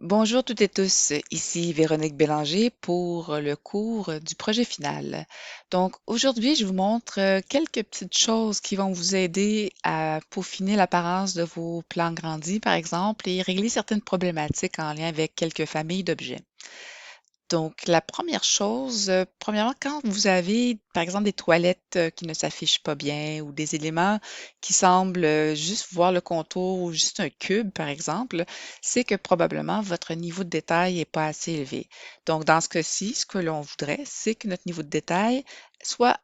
Bonjour toutes et tous, ici Véronique Bélanger pour le cours du projet final. Donc aujourd'hui, je vous montre quelques petites choses qui vont vous aider à peaufiner l'apparence de vos plans grandis, par exemple, et régler certaines problématiques en lien avec quelques familles d'objets. Donc, la première chose, premièrement, quand vous avez, par exemple, des toilettes qui ne s'affichent pas bien ou des éléments qui semblent juste voir le contour ou juste un cube, par exemple, c'est que probablement votre niveau de détail n'est pas assez élevé. Donc, dans ce cas-ci, ce que l'on voudrait, c'est que notre niveau de détail soit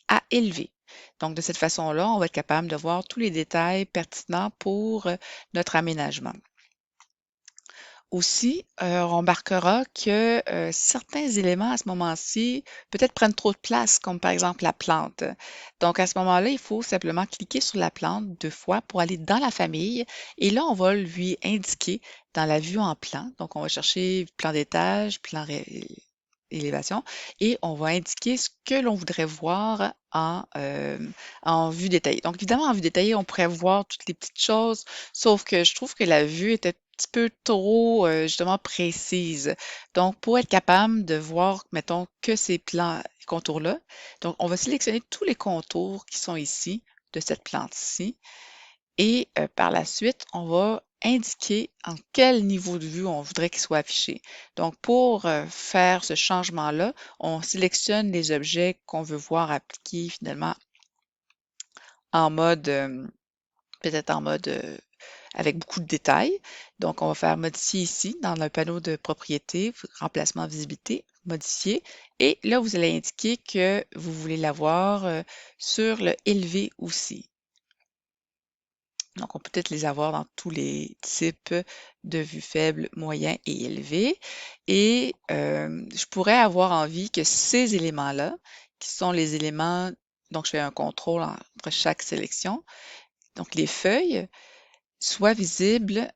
à élever. Donc, de cette façon-là, on va être capable de voir tous les détails pertinents pour notre aménagement. Aussi, on remarquera que, certains éléments à ce moment-ci, peut-être prennent trop de place, comme par exemple la plante. Donc à ce moment-là, il faut simplement cliquer sur la plante 2 fois pour aller dans la famille et là, on va lui indiquer dans la vue en plan. Donc on va chercher plan d'étage, plan élévation et on va indiquer ce que l'on voudrait voir en vue détaillée. Donc évidemment, en vue détaillée, on pourrait voir toutes les petites choses, sauf que je trouve que la vue était petit peu trop, justement précise. Donc, pour être capable de voir, mettons, que ces plans contours-là, donc on va sélectionner tous les contours qui sont ici, de cette plante-ci, et par la suite, on va indiquer en quel niveau de vue on voudrait qu'il soit affiché. Donc, pour faire ce changement-là, on sélectionne les objets qu'on veut voir appliqués finalement en mode, peut-être en mode avec beaucoup de détails. Donc, on va faire modifier ici dans le panneau de propriété, remplacement visibilité, modifier. Et là, vous allez indiquer que vous voulez l'avoir sur le élevé aussi. Donc, on peut peut-être les avoir dans tous les types de vue faible, moyen et élevé. Et je pourrais avoir envie que ces éléments-là, qui sont les éléments, donc je fais un contrôle entre chaque sélection, donc les feuilles, soient visibles.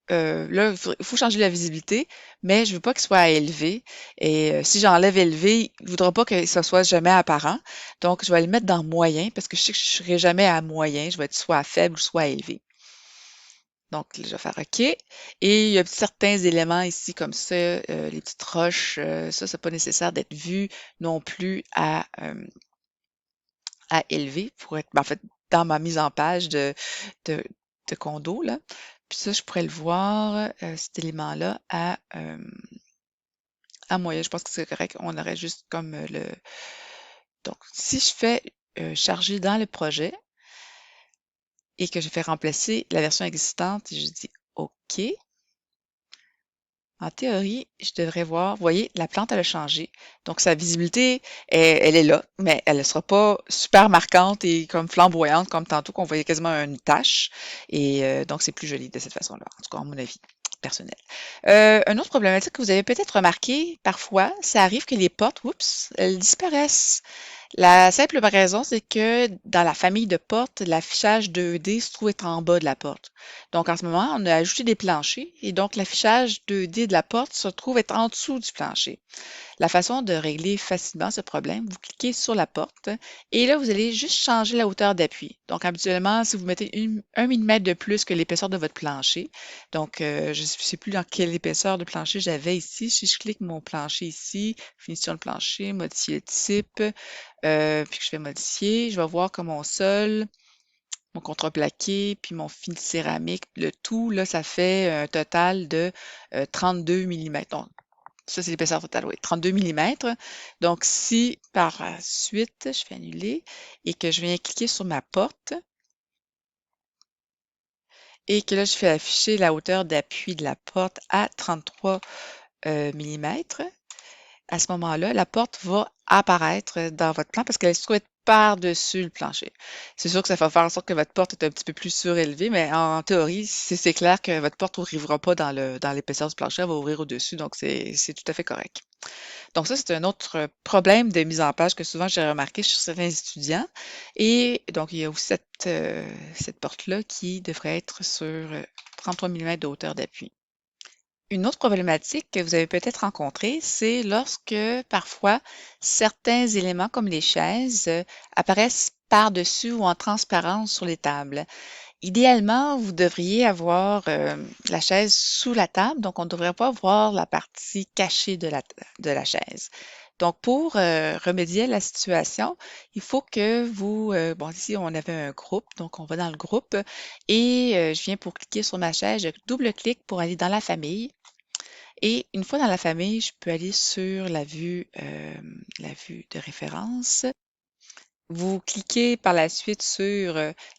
Là, il faut changer la visibilité, mais je veux pas qu'il soit à élevé. Et si j'enlève élevé, il ne voudra pas que ça soit jamais apparent. Donc, je vais le mettre dans moyen parce que je sais que je serai jamais à moyen. Je vais être soit à faible ou soit à élevé. Donc, là, je vais faire OK. Et il y a certains éléments ici comme ça, les petites roches, ça, c'est pas nécessaire d'être vu non plus à élever pour être, ben, en fait, dans ma mise en page de, de condo, là. Puis ça, je pourrais le voir, cet élément-là, à moyen. Je pense que c'est correct. On aurait juste comme le. Donc, si je fais charger dans le projet et que je fais remplacer la version existante et je dis OK, en théorie, je devrais voir, vous voyez, la plante, elle a changé. Donc, sa visibilité, elle est là, mais elle ne sera pas super marquante et comme flamboyante, comme tantôt qu'on voyait quasiment une tache. Et donc, c'est plus joli de cette façon-là, en tout cas, à mon avis personnel. Une autre problématique que vous avez peut-être remarqué, parfois, ça arrive que les portes, oups, elles disparaissent. La simple raison, c'est que dans la famille de portes, l'affichage 2D se trouve être en bas de la porte. Donc, en ce moment, on a ajouté des planchers et donc l'affichage 2D de la porte se trouve être en dessous du plancher. La façon de régler facilement ce problème, vous cliquez sur la porte et là, vous allez juste changer la hauteur d'appui. Donc, habituellement, si vous mettez 1 mm de plus que l'épaisseur de votre plancher, donc je ne sais plus dans quelle épaisseur de plancher j'avais ici. Si je clique mon plancher ici, finition de plancher, modifier le type, puis que je vais modifier, je vais voir que mon sol, mon contreplaqué, puis mon fil céramique, le tout, là, ça fait un total de 32 mm. Donc, ça, c'est l'épaisseur totale, oui, 32 mm. Donc, si par la suite, je fais annuler et que je viens cliquer sur ma porte et que là, je fais afficher la hauteur d'appui de la porte à 33 mm, à ce moment-là, la porte va apparaître dans votre plan parce qu'elle se trouve être par-dessus le plancher. C'est sûr que ça va faire en sorte que votre porte est un petit peu plus surélevée, mais en théorie, c'est clair que votre porte n'ouvrira pas dans l'épaisseur du plancher, elle va ouvrir au-dessus, donc c'est tout à fait correct. Donc ça, c'est un autre problème de mise en page que souvent j'ai remarqué sur certains étudiants. Et donc, il y a aussi cette porte-là qui devrait être sur 33 mm de hauteur d'appui. Une autre problématique que vous avez peut-être rencontrée, c'est lorsque parfois certains éléments comme les chaises apparaissent par-dessus ou en transparence sur les tables. Idéalement, vous devriez avoir la chaise sous la table, donc on ne devrait pas voir la partie cachée de la chaise. Donc, pour remédier à la situation, il faut que vous, bon, ici, on avait un groupe, donc on va dans le groupe et je viens pour cliquer sur ma chaise, je double-clique pour aller dans la famille. Et une fois dans la famille, je peux aller sur la vue de référence. Vous cliquez par la suite sur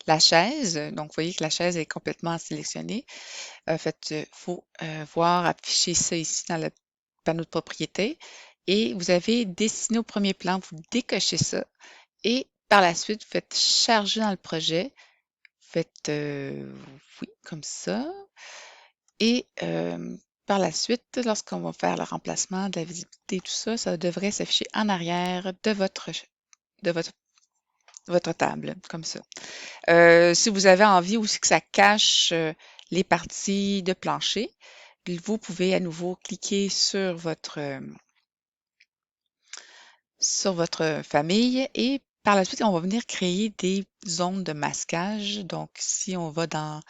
la chaise. Donc, vous voyez que la chaise est complètement sélectionnée. En fait, il faut voir afficher ça ici dans le panneau de propriété. Et vous avez dessiné au premier plan, vous décochez ça. Et par la suite, vous faites charger dans le projet. Vous faites oui, comme ça. Et par la suite, lorsqu'on va faire le remplacement de la visibilité, tout ça, ça devrait s'afficher en arrière de votre table, comme ça. Si vous avez envie aussi que ça cache les parties de plancher, vous pouvez à nouveau cliquer sur votre famille et par la suite, on va venir créer des zones de masquage. Donc, si on va dans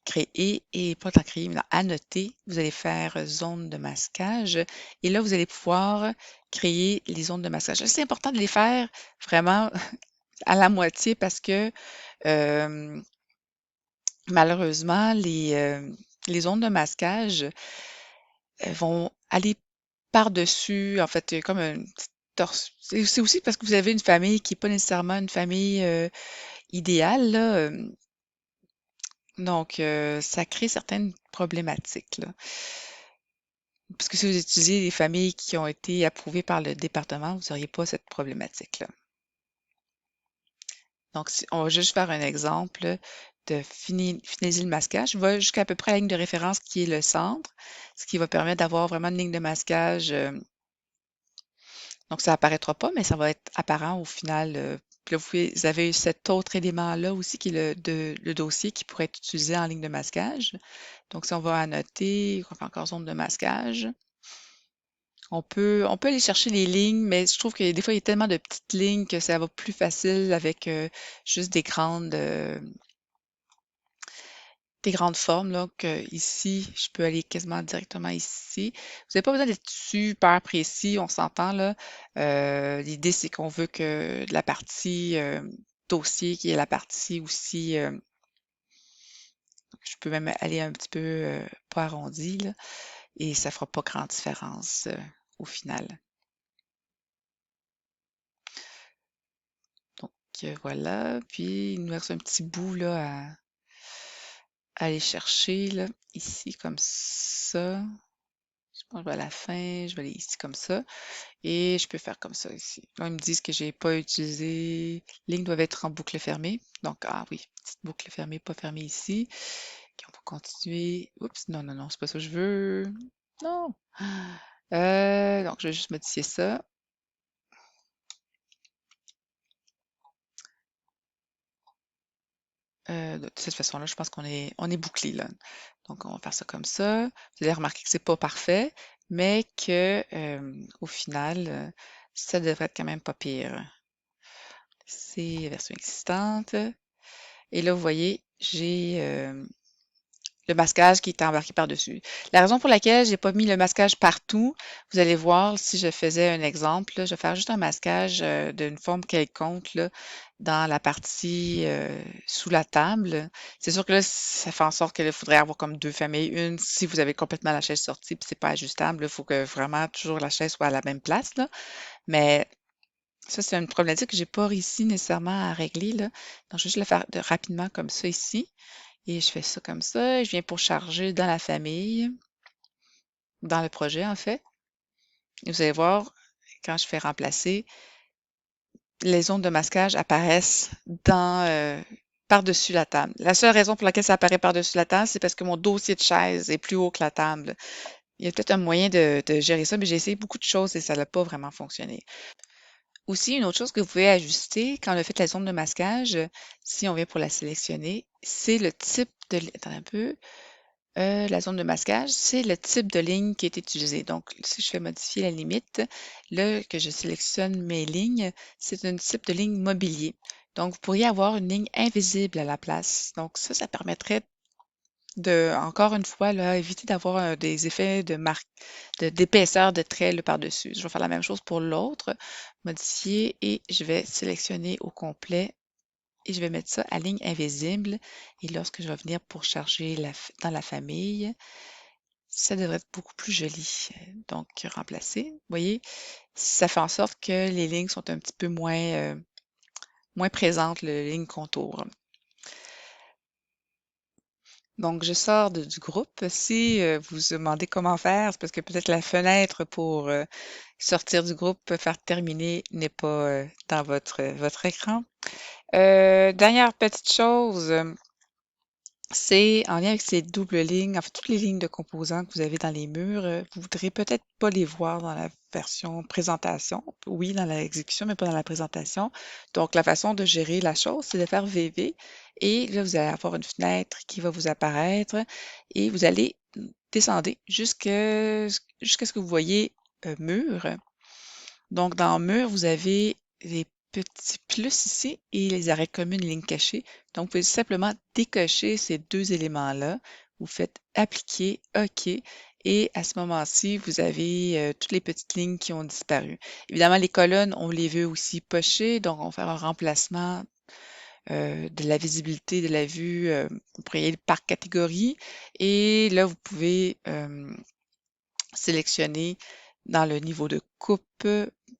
créer et pas dans créer, mais dans annoter, vous allez faire zone de masquage et là, vous allez pouvoir créer les zones de masquage. C'est important de les faire vraiment à la moitié parce que malheureusement, les zones de masquage vont aller par-dessus, en fait, comme une petite torse. C'est aussi parce que vous avez une famille qui n'est pas nécessairement une famille idéale, là. Donc, ça crée certaines problématiques, là. Parce que si vous utilisez des familles qui ont été approuvées par le département, vous n'auriez pas cette problématique-là. Donc, on va juste faire un exemple de finaliser le masquage. Je vais jusqu'à peu près la ligne de référence qui est le centre, ce qui va permettre d'avoir vraiment une ligne de masquage. Donc, ça apparaîtra pas, mais ça va être apparent au final. Puis là, vous avez cet autre élément-là aussi qui est le dossier qui pourrait être utilisé en ligne de masquage. Donc, si on va annoter, on fait encore zone de masquage. On peut aller chercher les lignes, mais je trouve que des fois, il y a tellement de petites lignes que ça va plus facile avec juste des grandes formes, là, que ici, je peux aller quasiment directement ici. Vous n'avez pas besoin d'être super précis, on s'entend là. L'idée, c'est qu'on veut que la partie dossier, qui est la partie aussi, je peux même aller un petit peu pas arrondi, là, et ça fera pas grande différence au final. Donc voilà, puis il nous reste un petit bout là à aller chercher là, ici comme ça. Je pense que je vais à la fin, je vais aller ici comme ça. Et je peux faire comme ça ici. Là, ils me disent que j'ai pas utilisé. Lignes doivent être en boucle fermée. Donc, ah oui, petite boucle fermée, pas fermée ici. OK, on va continuer. Oups, non, non, non, c'est pas ça que je veux. Non. Donc, je vais juste modifier ça. De cette façon-là, je pense qu'on est bouclé là. Donc, on va faire ça comme ça. Vous allez remarquer que c'est pas parfait, mais que au final, ça devrait être quand même pas pire. C'est la version existante. Et là, vous voyez, j'ai le masquage qui est embarqué par-dessus. La raison pour laquelle j'ai pas mis le masquage partout, vous allez voir, si je faisais un exemple, là, je vais faire juste un masquage d'une forme quelconque là, dans la partie sous la table. C'est sûr que là, ça fait en sorte qu'il faudrait avoir comme deux familles. Une, si vous avez complètement la chaise sortie puis c'est pas ajustable, il faut que vraiment toujours la chaise soit à la même place, là. Mais ça, c'est une problématique que j'ai pas réussi nécessairement à régler, là. Donc, je vais juste le faire rapidement comme ça ici. Et je fais ça comme ça. Je viens pour charger dans la famille, dans le projet en fait. Et vous allez voir, quand je fais remplacer, les zones de masquage apparaissent par-dessus la table. La seule raison pour laquelle ça apparaît par-dessus la table, c'est parce que mon dossier de chaise est plus haut que la table. Il y a peut-être un moyen de gérer ça, mais j'ai essayé beaucoup de choses et ça n'a pas vraiment fonctionné. Aussi, une autre chose que vous pouvez ajuster quand on a fait la zone de masquage, si on vient pour la sélectionner, c'est le type de... Attendez un peu. La zone de masquage, c'est le type de ligne qui est utilisé. Donc, si je fais modifier la limite, là, que je sélectionne mes lignes, c'est un type de ligne mobilier. Donc, vous pourriez avoir une ligne invisible à la place. Donc, ça permettrait de, encore une fois, là, éviter d'avoir des effets de marque, d'épaisseur de trait là, par-dessus. Je vais faire la même chose pour l'autre, modifier et je vais sélectionner au complet et je vais mettre ça à ligne invisible. Et lorsque je vais venir pour charger dans la famille, ça devrait être beaucoup plus joli. Donc, remplacer. Vous voyez, ça fait en sorte que les lignes sont un petit peu moins présentes, les lignes contours. Donc, je sors du groupe. Si vous vous demandez comment faire, c'est parce que peut-être la fenêtre pour sortir du groupe, faire terminer, n'est pas dans votre écran. Dernière petite chose, c'est en lien avec ces doubles lignes, en fait, toutes les lignes de composants que vous avez dans les murs, vous voudrez peut-être pas les voir dans la version présentation. Oui, dans l'exécution, mais pas dans la présentation. Donc, la façon de gérer la chose, c'est de faire VV et là, vous allez avoir une fenêtre qui va vous apparaître et vous allez descendre jusqu'à ce que vous voyez mur. Donc, dans Mur, vous avez les petits plus ici et les arrêts communes lignes cachées. Donc, vous pouvez simplement décocher ces deux éléments-là. Vous faites Appliquer, OK. Et à ce moment-ci, vous avez toutes les petites lignes qui ont disparu. Évidemment, les colonnes, on les veut aussi pochées. Donc, on va faire un remplacement de la visibilité de la vue. Vous pourriez y aller par catégorie. Et là, vous pouvez sélectionner dans le niveau de coupe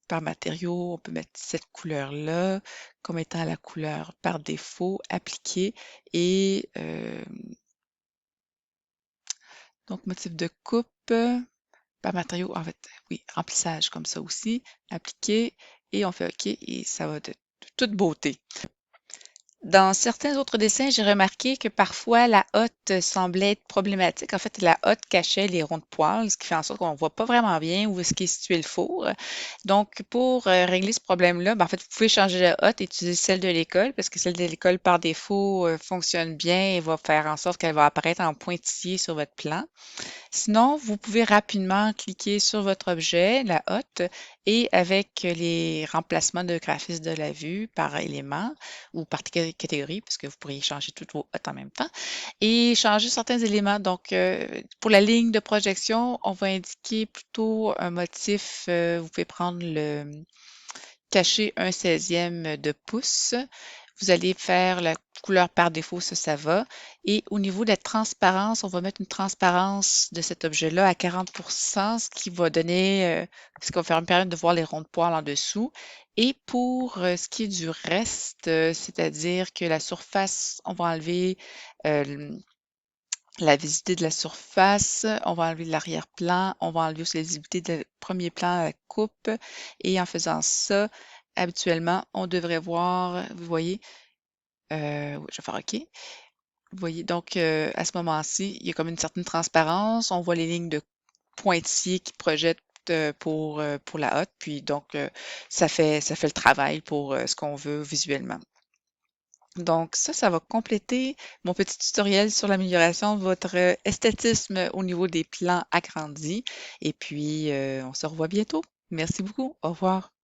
par matériau, on peut mettre cette couleur-là comme étant la couleur par défaut, appliquer et donc motif de coupe par matériau, en fait, oui, remplissage comme ça aussi, appliquer et on fait OK et ça va de toute beauté. Dans certains autres dessins, j'ai remarqué que parfois la hotte semblait être problématique. En fait, la hotte cachait les ronds de poils, ce qui fait en sorte qu'on ne voit pas vraiment bien où est-ce qu'est situé le four. Donc, pour régler ce problème-là, ben, en fait, vous pouvez changer la hotte et utiliser celle de l'école parce que celle de l'école, par défaut, fonctionne bien et va faire en sorte qu'elle va apparaître en pointillé sur votre plan. Sinon, vous pouvez rapidement cliquer sur votre objet, la hotte, et avec les remplacements de graphisme de la vue par élément ou par catégorie, puisque vous pourriez changer toutes vos hottes en même temps, et changer certains éléments. Donc, pour la ligne de projection, on va indiquer plutôt un motif. Vous pouvez prendre le cacher 1/16e de pouce. Vous allez faire la couleur par défaut, ça va. Et au niveau de la transparence, on va mettre une transparence de cet objet-là à 40%, ce qui va faire me permettre de voir les ronds de poils en dessous. Et pour ce qui est du reste, c'est-à-dire que la surface, on va enlever euh, la visibilité de la surface, on va enlever l'arrière-plan, on va enlever aussi la visibilité du premier plan à la coupe. Et en faisant ça, habituellement, on devrait voir, vous voyez, oui, je vais faire OK. Vous voyez, donc à ce moment-ci, il y a comme une certaine transparence. On voit les lignes de pointillés qui projettent pour la hotte. Puis donc, ça fait le travail pour ce qu'on veut visuellement. Donc ça va compléter mon petit tutoriel sur l'amélioration de votre esthétisme au niveau des plans agrandis. Et puis, on se revoit bientôt. Merci beaucoup. Au revoir.